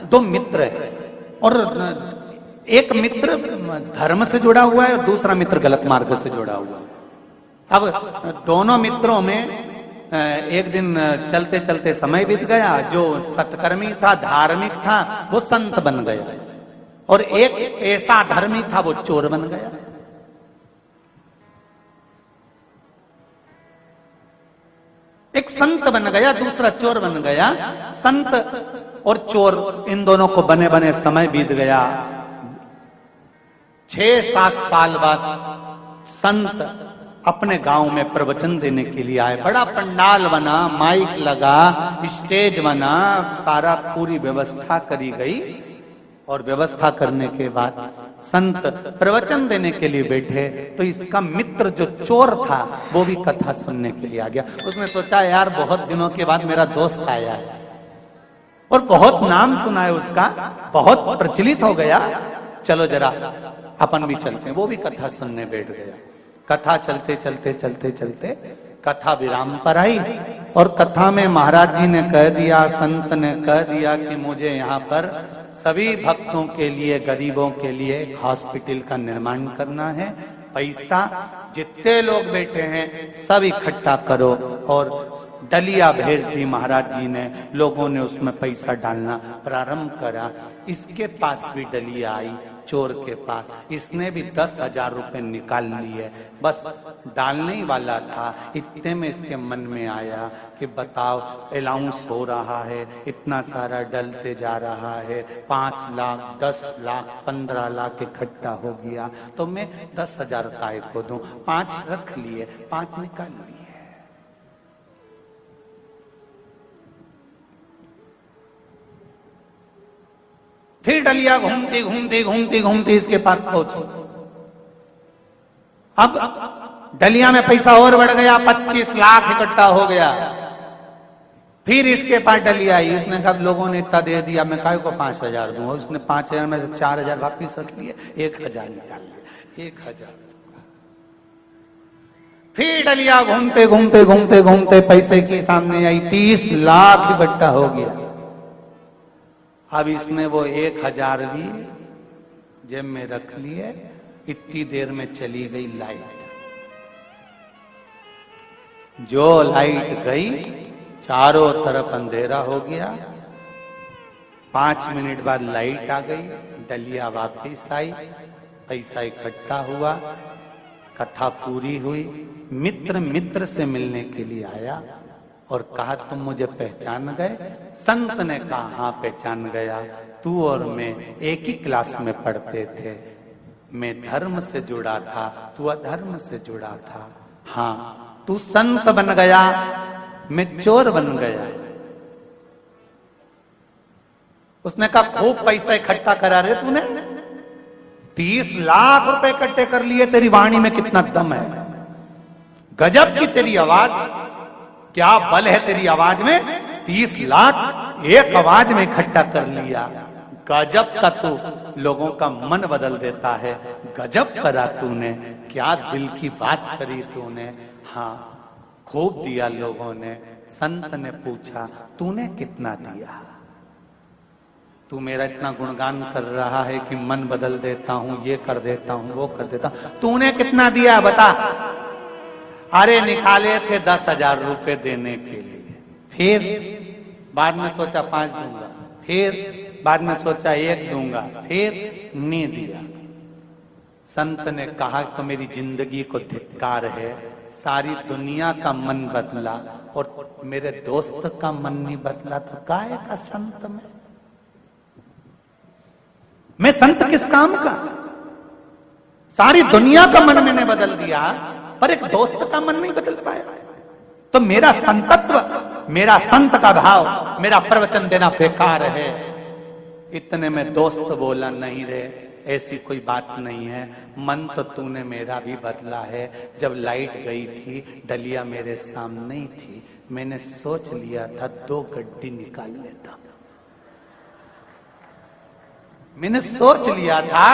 दो मित्र है और एक मित्र धर्म से जुड़ा हुआ है और दूसरा मित्र गलत मार्ग से जुड़ा हुआ है। अब दोनों मित्रों में एक दिन चलते चलते समय बीत गया। जो सत्कर्मी था, धार्मिक था, वो संत बन गया और एक ऐसा धर्मी था, वो चोर बन गया। एक संत बन गया, दूसरा चोर बन गया। संत और चोर इन दोनों को बने बने समय बीत गया। 6-7 साल बाद संत अपने गांव में प्रवचन देने के लिए आए। बड़ा पंडाल बना, माइक लगा, स्टेज बना, सारा पूरी व्यवस्था करी गई। और व्यवस्था करने के बाद संत प्रवचन देने के लिए बैठे तो इसका मित्र जो चोर था वो भी कथा सुनने के लिए आ गया। उसने सोचा यार बहुत दिनों के बाद मेरा दोस्त आया है और बहुत नाम सुना है उसका, बहुत प्रचलित हो गया, चलो जरा अपन भी चलते हैं। वो भी कथा सुनने बैठ गया। कथा चलते चलते चलते चलते कथा विराम पर आई और कथा में महाराज जी ने कह दिया, संत ने कह दिया कि मुझे यहाँ पर सभी भक्तों के लिए, गरीबों के लिए एक हॉस्पिटल का निर्माण करना है। पैसा जितने लोग बैठे हैं सब इकट्ठा करो। और डलिया भेज दी महाराज जी ने। लोगों ने उसमें पैसा डालना प्रारंभ करा। इसके पास भी डलिया आई, चोर के पास। इसने भी 10,000 रुपए निकाल लिए। बस डालने ही वाला था, इतने में इसके मन में आया कि बताओ अलाउंस हो रहा है, इतना सारा डलते जा रहा है, 5 लाख, 10 लाख, 15 लाख इकट्ठा हो गया, तो मैं 10,000 काय को दूं। 5 रख लिए, 5 निकाल लिए। फिर डलिया घूमती घूमती घूमती घूमती इसके पास पहुंची। अब डलिया में पैसा और बढ़ गया, 25 लाख इकट्ठा हो गया। फिर इसके पास डलिया आई। इसने कहा लोगों ने इतना दे दिया, मैं काय को 5,000 दूंगा। उसने 5,000 में से 4,000 वापिस रख लिए, 1,000 निकाल लिया, 1,000। फिर डलिया घूमते घूमते घूमते घूमते पैसे की सामने आई, 30 लाख इकट्ठा हो गया। अब इसने वो 1,000 भी जेब में रख लिए। इतनी देर में चली गई लाइट। जो लाइट गई चारों तरफ अंधेरा हो गया। 5 मिनट बाद लाइट आ गई, डलिया वापस आई, पैसा इकट्ठा हुआ, कथा पूरी हुई। मित्र मित्र से मिलने के लिए आया और कहा तुम मुझे पहचान गए? संत ने कहा हाँ पहचान गया, तू और मैं एक ही क्लास में पढ़ते थे। मैं धर्म से जुड़ा था, तू अधर्म से जुड़ा था। हाँ, तू संत बन गया, मैं चोर बन गया। उसने कहा खूब पैसा इकट्ठा करा रे तूने, 30 लाख रुपए इकट्ठे कर लिए। तेरी वाणी में कितना दम है, गजब की तेरी आवाज, क्या बल है तेरी आवाज में। 30 लाख एक आवाज में इकट्ठा कर लिया। गजब का तू लोगों का मन बदल देता है, गजब करा तूने, क्या दिल की बात करी तूने। हाँ, खूब दिया लोगों ने। संत ने पूछा तूने कितना दिया? तू मेरा इतना गुणगान कर रहा है कि मन बदल देता हूं, ये कर देता हूं, वो कर देता हूं, तूने कितना दिया बता? अरे निकाले थे 10,000 रुपए देने के लिए। फिर बाद में सोचा 5 दूंगा, फिर बाद में सोचा 1 दूंगा, फिर नहीं दिया। संत ने कहा तो मेरी जिंदगी को धिक्कार है, सारी दुनिया का मन बदला और मेरे दोस्त का मन नहीं बदला, तो काहे का संत मैं संत किस काम का? सारी दुनिया का मन मैंने बदल दिया पर एक दोस्त का मन नहीं बदल पाया। तो मेरा संतत्व, मेरा संत का भाव, मेरा प्रवचन देना बेकार है। इतने में दोस्त बोला नहीं रे, ऐसी कोई बात नहीं है, मन तो तूने मेरा भी बदला है। जब लाइट गई थी डलिया मेरे सामने ही थी, मैंने सोच लिया था 2 गड्डी निकाल लेता। मैंने सोच लिया था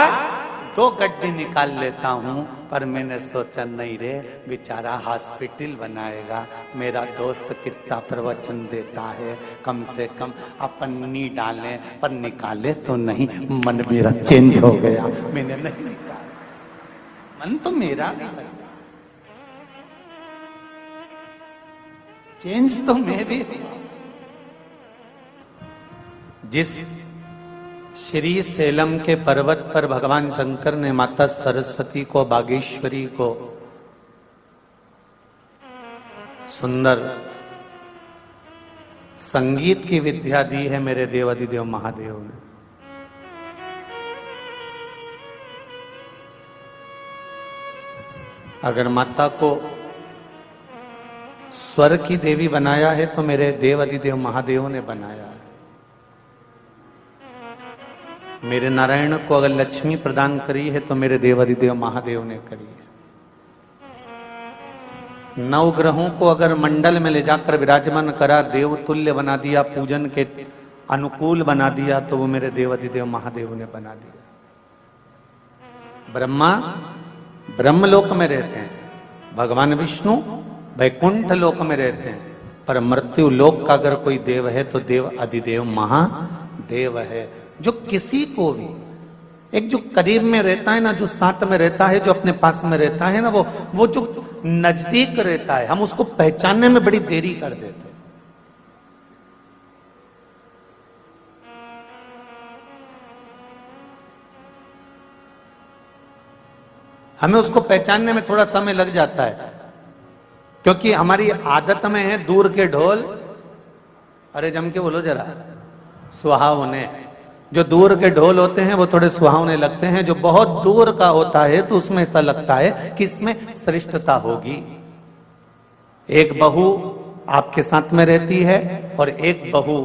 2 गड्ढे निकाल लेता हूं, पर मैंने सोचा नहीं रे, बेचारा हॉस्पिटल बनाएगा, मेरा दोस्त कितना प्रवचन देता है, कम से कम अपन नहीं डालें, पर निकाले तो नहीं। मन मेरा चेंज हो गया, मैंने नहीं निकाला, मन तो मेरा भी चेंज तो मैं भी। जिस श्री सेलम के पर्वत पर भगवान शंकर ने माता सरस्वती को, बागेश्वरी को सुंदर संगीत की विद्या दी है, मेरे देवाधिदेव महादेव ने। अगर माता को स्वर की देवी बनाया है तो मेरे देवाधिदेव महादेव ने बनाया है। मेरे नारायण को अगर लक्ष्मी प्रदान करी है तो मेरे देवाधिदेव महादेव ने करी है। 9 ग्रहों को अगर मंडल में ले जाकर विराजमान करा, देवतुल्य बना दिया, पूजन के अनुकूल बना दिया, तो वो मेरे देवाधिदेव महादेव ने बना दिया। ब्रह्मा ब्रह्मलोक में रहते हैं, भगवान विष्णु वैकुंठ लोक में रहते हैं, पर मृत्यु लोक का अगर कोई देव है तो देव अधिदेव महादेव है। जो किसी को भी, एक जो करीब में रहता है ना, जो साथ में रहता है, जो अपने पास में रहता है ना, वो जो नजदीक रहता है, हम उसको पहचानने में बड़ी देरी कर देते हैं। हमें उसको पहचानने में थोड़ा समय लग जाता है, क्योंकि हमारी आदत में है दूर के ढोल, अरे जम के बोलो जरा, सुहावने। जो दूर के ढोल होते हैं वो थोड़े सुहावने लगते हैं, जो बहुत दूर का होता है तो उसमें ऐसा लगता है कि इसमें श्रेष्ठता होगी। एक बहू आपके साथ में रहती है और एक बहू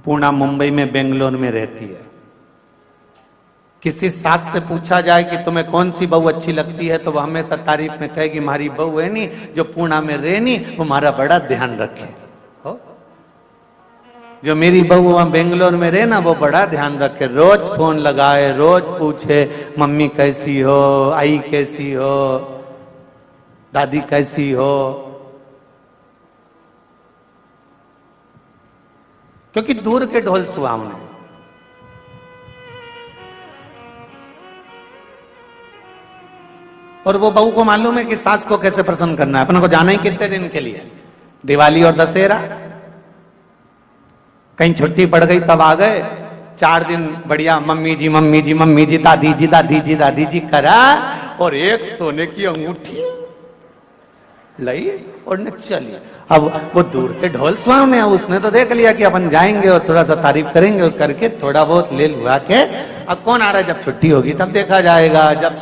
पूना, मुंबई में, बेंगलोर में रहती है। किसी सास से पूछा जाए कि तुम्हें कौन सी बहू अच्छी लगती है, तो वह हमेशा तारीफ में कहेगी हमारी बहू है नी जो पूना में रहनी, वो हमारा बड़ा ध्यान रखे। हो, जो मेरी बहू वहां बेंगलोर में रहे ना, वो बड़ा ध्यान रखे, रोज फोन लगाए, रोज पूछे मम्मी कैसी हो, आई कैसी हो, दादी कैसी हो, क्योंकि दूर के ढोल सुहावने। और वो बहू को मालूम है कि सास को कैसे प्रसन्न करना है। अपने को जाना ही कितने दिन के लिए, दिवाली और दशहरा, कहीं छुट्टी पड़ गई तब आ गए, 4 दिन बढ़िया मम्मी जी मम्मी जी मम्मी जी, दादी जी दादी जी दादी जी करा, और एक सोने की अंगूठी लाई और न चली। अब वो दूर के ढोल सुहावने, उसने तो देख लिया कि अपन जाएंगे और थोड़ा सा तारीफ करेंगे, और करके थोड़ा बहुत ले लुआ के अब कौन आ रहा है, जब छुट्टी होगी तब देखा जाएगा, जब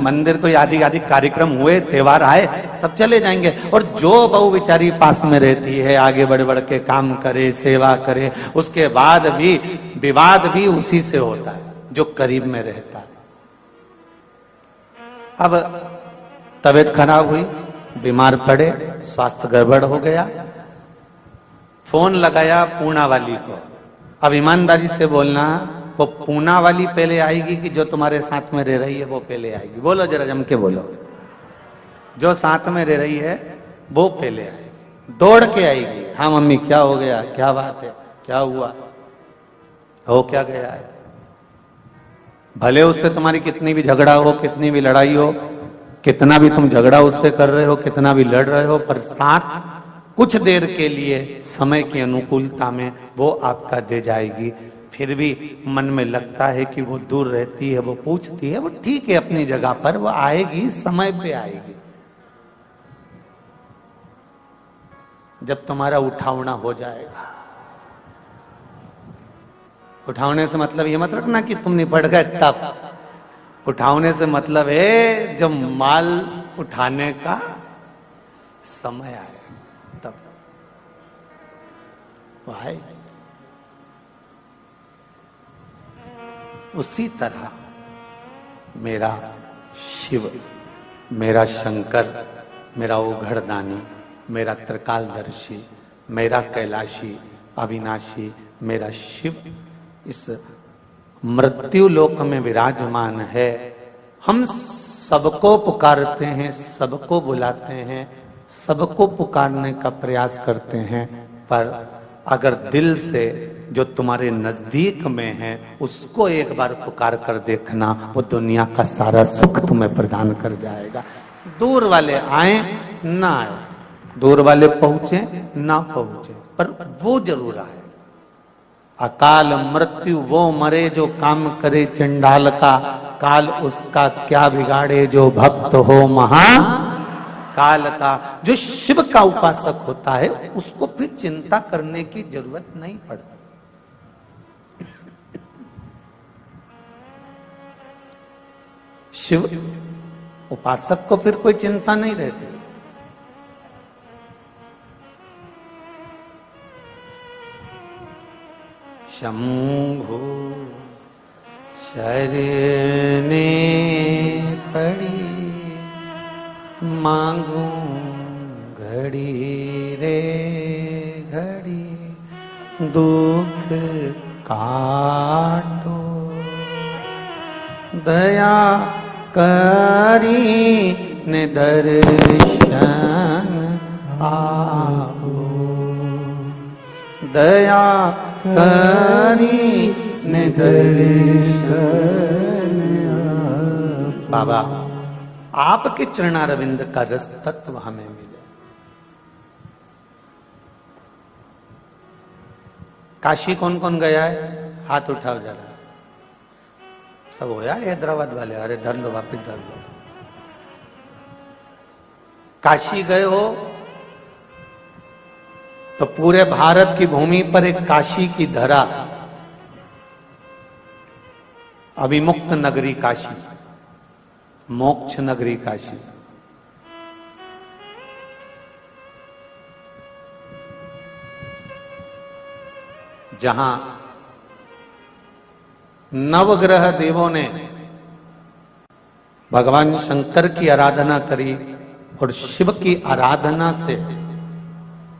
मंदिर कोई आदि आदि कार्यक्रम हुए, त्योहार आए, तब चले जाएंगे। और जो बहू बेचारी पास में रहती है, आगे बढ़ बढ़ के काम करे, सेवा करे, उसके बाद भी विवाद भी उसी से होता है जो करीब में रहता है। अब तबीयत खराब हुई, बीमार पड़े, स्वास्थ्य गड़बड़ हो गया, फोन लगाया पूना वाली को। अब ईमानदारी से बोलना, वो पूना वाली पहले आएगी कि जो तुम्हारे साथ में रह रही है वो पहले आएगी? बोलो जरा जम के बोलो। जो साथ में रह रही है वो पहले आएगी, दौड़ के आएगी। हाँ मम्मी क्या हो गया, क्या बात है, क्या हुआ, हो क्या गया है। भले उससे तुम्हारी कितनी भी झगड़ा हो, कितनी भी लड़ाई हो, कितना भी तुम झगड़ा उससे कर रहे हो, कितना भी लड़ रहे हो, पर साथ कुछ देर के लिए समय की अनुकूलता में वो आपका दे जाएगी। फिर भी मन में लगता है कि वो दूर रहती है, वो पूछती है, वो ठीक है अपनी जगह पर, वो आएगी, समय पे आएगी। जब तुम्हारा उठावना हो जाएगा, उठावने से मतलब ये मत रखना कि तुम निपट गए तब, उठावने से मतलब है जब माल उठाने का समय आए तब भाई। उसी तरह मेरा शिव, मेरा शंकर, मेरा ओघड़दानी, मेरा त्रिकालदर्शी, मेरा कैलाशी, अविनाशी, मेरा शिव इस मृत्यु लोक में विराजमान है। हम सबको पुकारते हैं, सबको बुलाते हैं, सबको पुकारने का प्रयास करते हैं, पर अगर दिल से जो तुम्हारे नजदीक में है उसको एक बार पुकार कर देखना, वो दुनिया का सारा सुख तुम्हें प्रदान कर जाएगा। दूर वाले आए ना आए, दूर वाले पहुंचे ना पहुंचे, पर वो जरूर आए। अकाल मृत्यु वो मरे जो काम करे चंडाल का, काल उसका क्या बिगाड़े जो भक्त हो महा काल का। जो शिव का उपासक होता है उसको फिर चिंता करने की जरूरत नहीं पड़ती। शिव उपासक को फिर कोई चिंता नहीं रहती। शंभु शरणे पड़ी मांगू घड़ी रे घड़ी, दुख काटो दया करी ने दर्शन आओ, दया करी ने दर्शन आओ। बाबा आपके चरणारविंद का रस तत्व हमें मिले। काशी कौन कौन गया है? हाथ उठाओ जरा। सब होया हैदराबाद वाले? अरे धर लो, वापिस धर लो। काशी गए हो तो पूरे भारत की भूमि पर एक काशी की धरा, अभिमुक्त नगरी काशी, मोक्ष नगरी काशी। जहां नवग्रह देवों ने भगवान शंकर की आराधना करी और शिव की आराधना से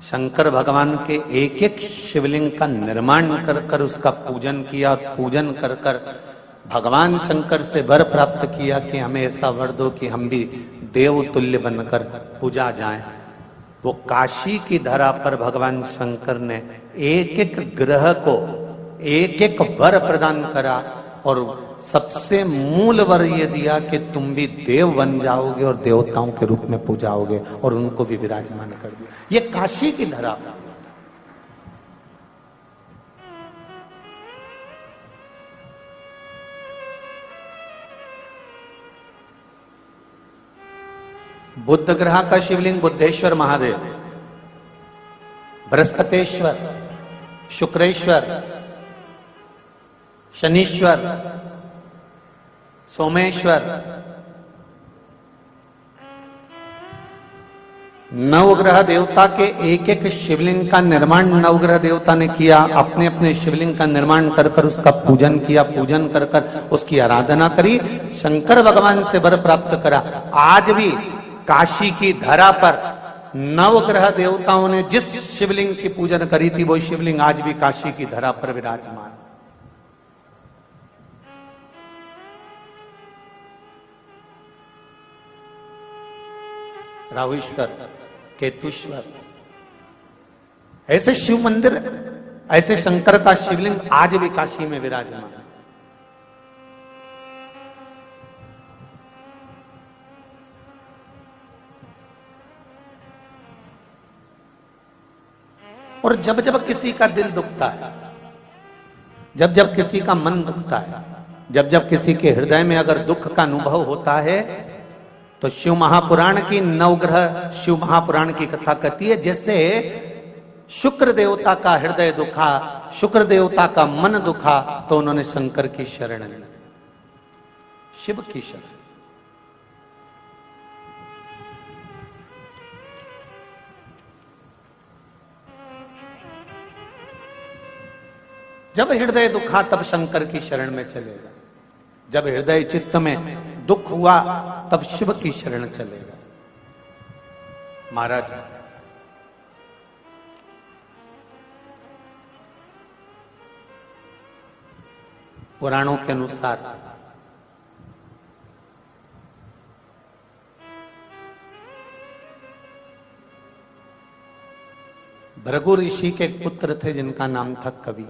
शंकर भगवान के एक एक शिवलिंग का निर्माण कर कर उसका पूजन किया, और पूजन कर कर भगवान शंकर से वर प्राप्त किया कि हमें ऐसा वर दो कि हम भी देव तुल्य बनकर पूजा जाएं। वो काशी की धरा पर भगवान शंकर ने एक एक ग्रह को एक एक वर प्रदान करा, और सबसे मूल वर ये दिया कि तुम भी देव बन जाओगे और देवताओं के रूप में पूजाओगे, और उनको भी विराजमान कर दिया। ये काशी की धरा पर। बुद्ध ग्रह का शिवलिंग बुद्धेश्वर महादेव, बृहस्पतेश्वर, शुक्रेश्वर, शनीश्वर, सोमेश्वर, नवग्रह देवता के एक एक शिवलिंग का निर्माण नवग्रह देवता ने किया। अपने अपने शिवलिंग का निर्माण कर कर उसका पूजन किया, पूजन कर कर उसकी आराधना करी, शंकर भगवान से वर प्राप्त करा। आज भी काशी की धरा पर नवग्रह देवताओं ने जिस शिवलिंग की पूजन करी थी, वो शिवलिंग आज भी काशी की धरा पर विराजमान। राहुईश्वर, केतुश्वर, ऐसे शिव मंदिर, ऐसे शंकर का शिवलिंग आज भी काशी में विराजमान। और जब जब किसी का दिल दुखता है, जब जब किसी का मन दुखता है, जब जब किसी के हृदय में अगर दुख का अनुभव होता है, तो शिव महापुराण की नवग्रह शिव महापुराण की कथा कहती है, जैसे शुक्र देवता का हृदय दुखा, शुक्र देवता का मन दुखा, तो उन्होंने शंकर की शरण ली, शिव की शरण। जब हृदय दुखा तब शंकर की शरण में चलेगा, जब हृदय चित्त में दुख हुआ तब शिव की शरण चलेगा। महाराज पुराणों के अनुसार भृगु ऋषि के एक पुत्र थे जिनका नाम था कवि।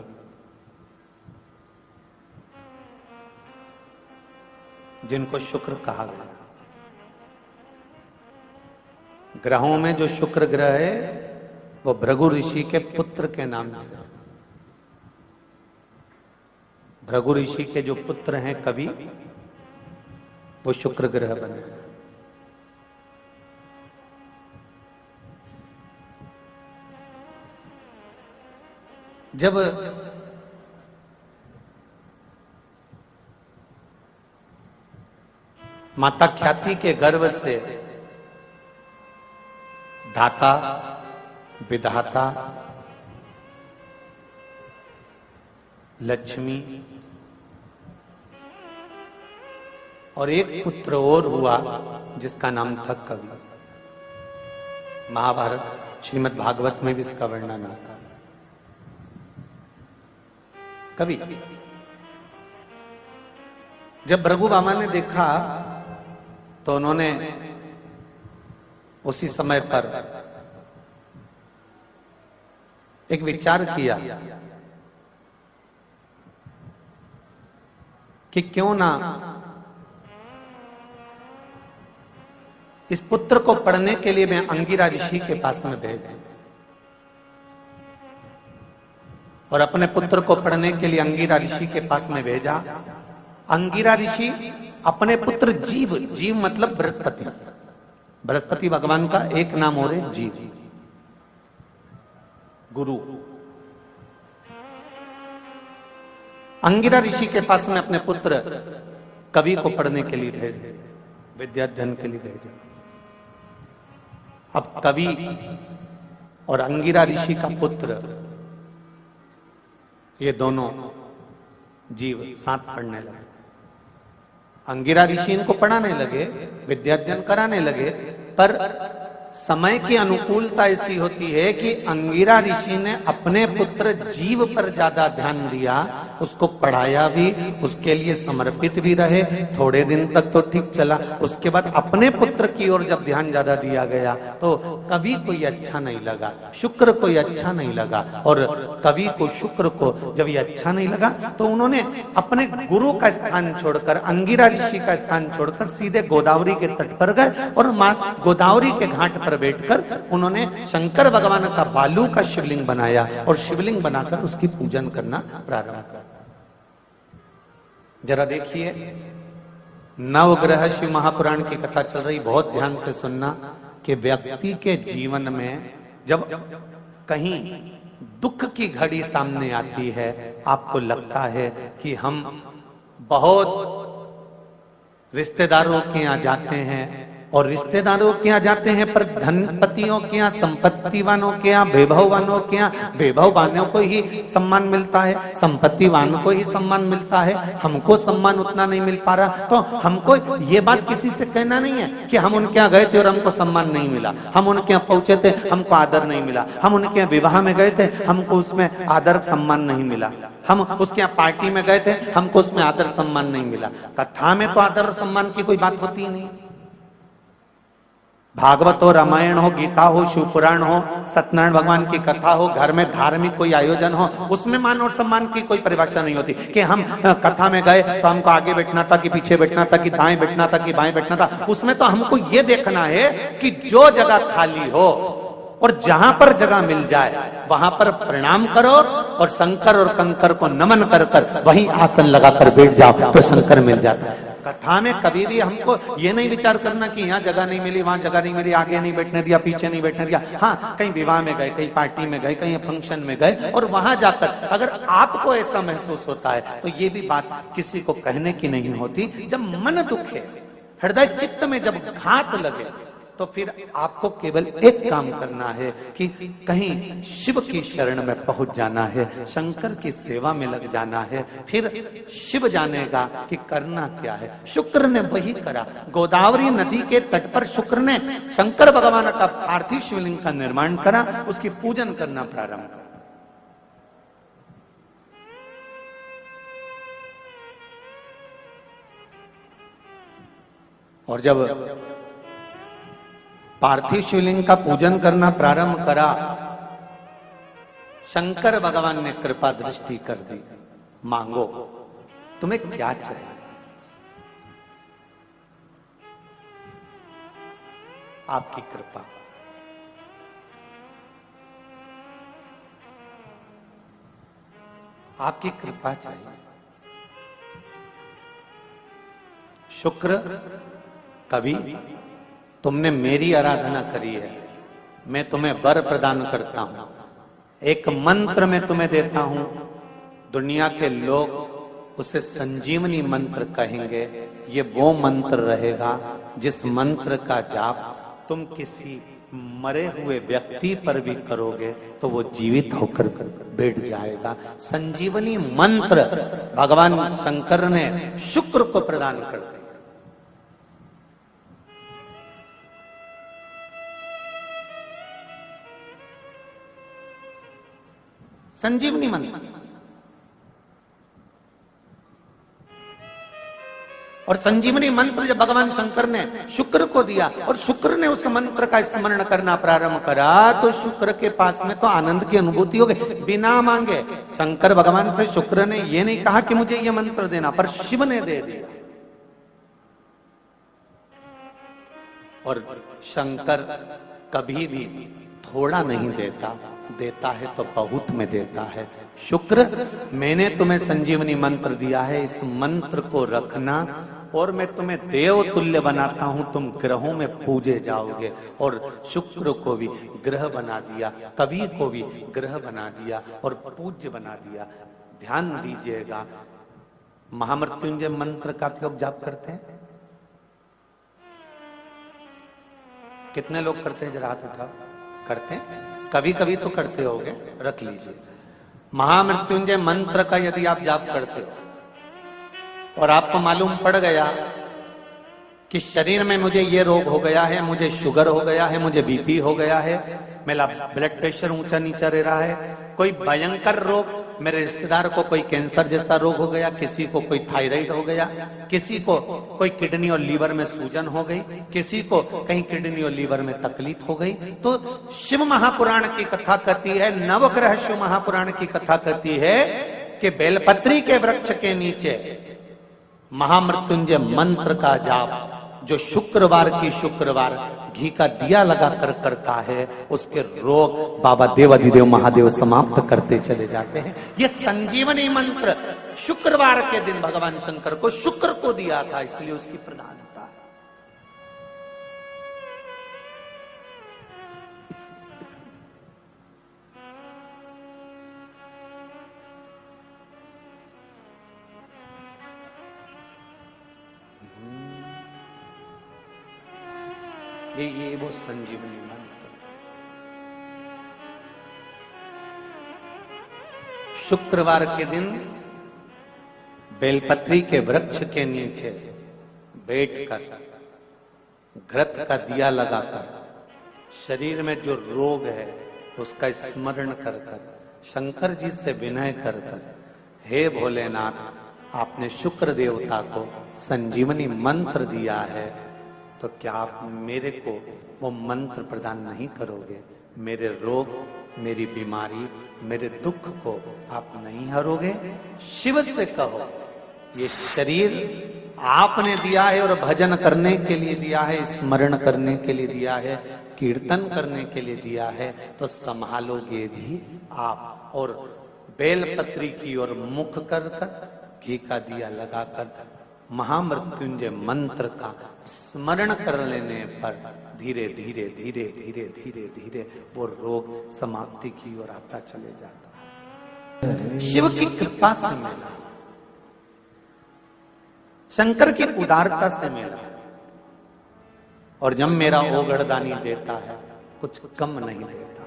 जिनको शुक्र कहा गया। ग्रहों में जो शुक्र ग्रह है वो भृगु ऋषि के पुत्र के नाम से। भृगु ऋषि के जो पुत्र हैं कवि, वो शुक्र ग्रह बने। जब माता ख्याति के गर्भ से धाता, विधाता, लक्ष्मी और एक पुत्र और हुआ जिसका नाम था कवि। महाभारत श्रीमद् भागवत में भी इसका वर्णन आता है। कवि। जब भृगु बामा ने देखा तो उन्होंने उसी समय पर एक विचार किया कि क्यों ना इस पुत्र को पढ़ने के लिए मैं अंगिरा ऋषि के पास में भेजा। और अपने पुत्र को पढ़ने के लिए अंगिरा ऋषि के पास में भेजा। अंगिरा ऋषि अपने पुत्र जीव, जीव मतलब बृहस्पति, बृहस्पति भगवान का एक नाम और है जीव, गुरु। अंगिरा ऋषि के पास में अपने पुत्र कवि को पढ़ने के लिए भेजे, विद्याध्ययन के लिए भेजे। अब कवि और अंगिरा ऋषि का पुत्र, ये दोनों जीव साथ पढ़ने लगे। अंगिरा ऋषि इनको पढ़ाने लगे, विद्याध्ययन कराने लगे, पर समय की अनुकूलता ऐसी होती है कि अंगिरा ऋषि ने अपने पुत्र जीव पर ज्यादा ध्यान दिया, उसको पढ़ाया भी, उसके लिए समर्पित भी रहे। थोड़े दिन तक तो ठीक चला, उसके बाद अपने पुत्र की ओर जब ध्यान ज्यादा दिया गया तो कवि को ये अच्छा नहीं लगा, शुक्र को ये अच्छा नहीं लगा। और कवि को, शुक्र को जब ये अच्छा नहीं लगा तो उन्होंने अपने गुरु का स्थान छोड़कर, अंगिरा ऋषि का स्थान छोड़कर सीधे गोदावरी के तट पर गए और मां गोदावरी के घाट पर बैठकर उन्होंने शंकर भगवान का बालू का शिवलिंग बनाया और शिवलिंग बनाकर उसकी पूजन करना प्रारंभ किया। जरा देखिए, नवग्रह शिव महापुराण की कथा चल रही, बहुत ध्यान से सुनना कि व्यक्ति के जीवन में जब कहीं दुख की घड़ी सामने आती है, आपको लगता है कि हम बहुत रिश्तेदारों के यहाँ जाते हैं और रिश्तेदारों के यहाँ जाते हैं, पर धनपतियों के यहाँ, संपत्ति वालों के यहाँ, वैभव वालों के यहाँ, वैभव वालों को ही सम्मान मिलता है, संपत्ति वालों को ही सम्मान मिलता है, हमको सम्मान उतना नहीं मिल पा रहा। तो हमको ये बात किसी से कहना नहीं है कि हम उनके यहाँ गए थे और हमको सम्मान नहीं मिला, हम उनके यहाँ पहुंचे थे, हमको आदर नहीं मिला, हम उनके यहाँ विवाह में गए थे, हमको उसमें आदर सम्मान नहीं मिला, हम उसके यहाँ पार्टी में गए थे, हमको उसमें आदर सम्मान नहीं मिला। कथा में तो आदर सम्मान की कोई बात होती ही नहीं। भागवत हो, रामायण हो, गीता हो, शिव पुराण हो, सत्यनारायण भगवान की कथा हो, घर में धार्मिक कोई आयोजन हो, उसमें मान और सम्मान की कोई परिभाषा नहीं होती कि हम कथा में गए तो हमको आगे बैठना था कि पीछे बैठना था कि दाएं बैठना था कि बाएं बैठना था। उसमें तो हमको ये देखना है कि जो जगह खाली हो और जहां पर जगह मिल जाए वहां पर प्रणाम करो और शंकर और कंकर को नमन कर कर वहीं आसन लगाकर बैठ जाओ तो शंकर मिल जाता है। कथा में कभी भी हमको ये नहीं विचार करना कि यहाँ जगह नहीं मिली, वहां जगह नहीं मिली, आगे नहीं बैठने दिया, पीछे नहीं बैठने दिया। हाँ, कहीं विवाह में गए, कहीं पार्टी में गए, कहीं फंक्शन में गए और वहां जाकर अगर आपको ऐसा महसूस होता है तो ये भी बात किसी को कहने की नहीं होती। जब मन दुखे, हृदय चित्त में जब घात लगे तो फिर आपको केवल एक काम करना है कि कहीं शिव की शरण में पहुंच जाना है, शंकर की सेवा में लग जाना है, फिर शिव जानेगा कि करना क्या है। शुक्र ने वही करा। गोदावरी नदी के तट पर शुक्र ने शंकर भगवान का पार्थिव शिवलिंग का निर्माण करा, उसकी पूजन करना प्रारंभ करा। और जब पार्थिव शिवलिंग का पूजन करना प्रारंभ करा, शंकर भगवान ने कृपा दृष्टि कर दी। मांगो, तुम्हें क्या चाहिए? आपकी कृपा। आपकी कृपा चाहिए। शुक्र, कभी तुमने मेरी आराधना करी है, मैं तुम्हें वर प्रदान करता हूं। एक मंत्र मैं तुम्हें देता हूं, दुनिया के लोग उसे संजीवनी मंत्र कहेंगे। ये वो मंत्र रहेगा जिस मंत्र का जाप तुम किसी मरे हुए व्यक्ति पर भी करोगे तो वो जीवित होकर बैठ जाएगा। संजीवनी मंत्र भगवान शंकर ने शुक्र को प्रदान कर दिया। संजीवनी मंत्र। और संजीवनी मंत्र जब भगवान शंकर ने शुक्र को दिया और शुक्र ने उस मंत्र का स्मरण करना प्रारंभ करा, तो शुक्र के पास में तो आनंद की अनुभूति हो गई बिना मांगे। शंकर भगवान से शुक्र ने यह नहीं कहा कि मुझे यह मंत्र देना, पर शिव ने दे दिया। और शंकर कभी भी थोड़ा नहीं देता, देता है तो बहुत में देता है। शुक्र, मैंने तुम्हें संजीवनी मंत्र दिया है, इस मंत्र को रखना और मैं तुम्हें देव तुल्य बनाता हूं, तुम ग्रहों में पूजे जाओगे। और शुक्र को भी ग्रह बना दिया, कवि को भी ग्रह बना दिया और पूज्य बना दिया। ध्यान दीजिएगा, महामृत्युंजय मंत्र का लोग जाप करते हैं? कितने लोग करते हैं? जरा हाथ उठाओ। करते हैं? कभी कभी तो करते होगे, रख लीजिए। महामृत्युंजय मंत्र का यदि आप जाप करते हो और आपको मालूम पड़ गया कि शरीर में मुझे ये रोग हो गया है, मुझे शुगर हो गया है, मुझे बीपी हो गया है, मेरा ब्लड प्रेशर ऊंचा नीचा रह रहा है, कोई भयंकर रोग, मेरे रिश्तेदार को कोई कैंसर जैसा रोग हो गया, किसी को कोई थायराइड हो गया, किसी को कोई किडनी और लीवर में सूजन हो गई, किसी को कहीं किडनी और लीवर में तकलीफ हो गई, तो शिव महापुराण की कथा कहती है, नवग्रह शिव महापुराण की कथा कहती है कि बेलपत्री के वृक्ष के नीचे महामृत्युंजय मंत्र का जाप जो शुक्रवार की शुक्रवार घी का दिया लगाकर करता है, उसके रोग बाबा देवाधिदेव महादेव समाप्त करते चले जाते हैं। ये संजीवनी मंत्र शुक्रवार के दिन भगवान शंकर को शुक्र को दिया था, इसलिए उसकी प्रधानता है। ये वो संजीवनी मंत्र। शुक्रवार के दिन बेलपत्री के वृक्ष के नीचे बैठकर घृत का दिया लगाकर शरीर में जो रोग है उसका स्मरण कर कर शंकर जी से विनय कर कर, हे भोलेनाथ, आपने शुक्र देवता को संजीवनी मंत्र दिया है, तो क्या आप मेरे को वो मंत्र प्रदान नहीं करोगे? मेरे रोग, मेरी बीमारी, मेरे दुख को आप नहीं हरोगे? शिव से कहो, ये शरीर आपने दिया है और भजन करने के लिए दिया है, स्मरण करने के लिए दिया है, कीर्तन करने के लिए दिया है, तो संभालोगे भी आप। और बेलपत्री की ओर मुख कर कर घी का दिया लगाकर महामृत्युंजय मंत्र का स्मरण कर लेने पर धीरे धीरे धीरे धीरे धीरे धीरे वो रोग समाप्ति की ओर आता चले जाता है। शिव की कृपा से मिला, शंकर की उदारता से मिला। और जब मेरा ओगढ़दानी देता है, कुछ कम नहीं देता।